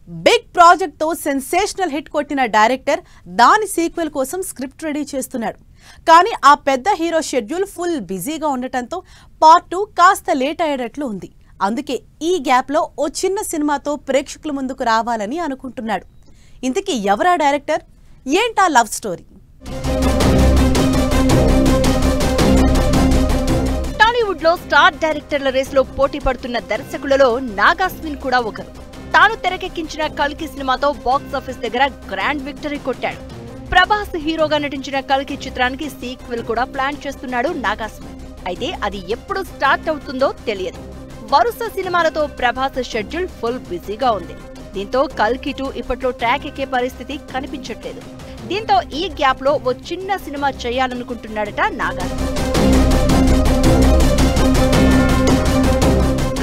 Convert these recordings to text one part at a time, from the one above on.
Big project తో sensational hit కొట్టిన director దాని సీక్వెల్ కోసం స్క్రిప్ట్ రెడీ చేస్తున్నాడు. కానీ ఆ పెద్ద హీరో షెడ్యూల్ ఫుల్ బిజీగా ఉండటంతో పార్ట్ 2 కాస్త లేట్ అయ్యేటట్లు ఉంది. అందుకే ఈ గ్యాప్ లో ఓ చిన్న సినిమాతో ప్రేక్షకుల ముందుకు రావాలని అనుకుంటున్నాడు. ఇంతకీ ఎవరా డైరెక్టర్, ఏంటా లవ్ స్టోరీ? టాలీవుడ్ లో స్టార్ డైరెక్టర్ల రేస్ లో పోటీ పడుతున్న దర్శకులలో నాగాస్విన్ కూడా ఒకరు. తాను తెరకెక్కించిన కల్కి సినిమాతో బాక్స్ ఆఫీస్ దగ్గర గ్రాండ్ విక్టరీ కొట్టాడు. ప్రభాస్ హీరోగా నటించిన కల్కి చిత్రానికి సీక్వెల్ కూడా ప్లాన్ చేస్తున్నాడు నాగాస్విన్. అయితే అది ఎప్పుడు స్టార్ట్ అవుతుందో తెలియదు. వరుస సినిమాలతో ప్రభాస్ షెడ్యూల్ ఫుల్ బిజీగా ఉంది. దీంతో కల్కి 2 ఇప్పట్లో ట్రాక్ ఎక్కే పరిస్థితి కనిపించట్లేదు. దీంతో ఈ గ్యాప్ లో ఓ చిన్న సినిమా చేయాలనుకుంటున్నాడట నాగాస్విన్.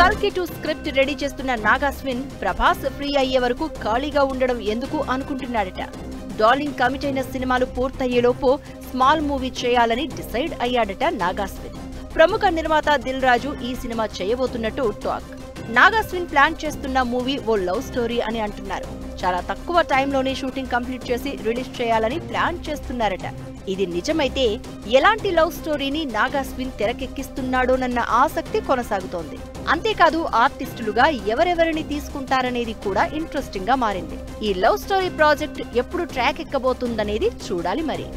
కల్కి 2 స్క్రిప్ట్ రెడీ చేస్తున్న నాగాస్విన్ ప్రభాస్ ఫ్రీ అయ్యే వరకు ఖాళీగా ఉండడం ఎందుకు అనుకుంటున్నాడట. డార్లింగ్ కమిట్ అయిన సినిమాలు పూర్తయ్యేలోపు స్మాల్ మూవీ చేయాలని డిసైడ్ అయ్యాడట నాగాస్విన్. ప్రముఖ నిర్మాత దిల్ రాజు ఈ సినిమా చేయబోతున్నట్టు టాక్. నాగాస్విన్ ప్లాన్ చేస్తున్న మూవీ ఓ లవ్ స్టోరీ అని అంటున్నారు. చాలా తక్కువ టైంలోనే షూటింగ్ కంప్లీట్ చేసి రిలీజ్ చేయాలని ప్లాన్ చేస్తున్నారట. ఇది నిజమైతే ఎలాంటి లవ్ స్టోరీని నాగాస్విన్ తెరకెక్కిస్తున్నాడోనన్న ఆసక్తి కొనసాగుతోంది. అంతేకాదు ఆర్టిస్టులుగా ఎవరెవరిని తీసుకుంటారనేది కూడా ఇంట్రెస్టింగ్ గా మారింది. ఈ లవ్ స్టోరీ ప్రాజెక్ట్ ఎప్పుడు ట్రాక్ ఎక్కబోతుందనేది చూడాలి మరి.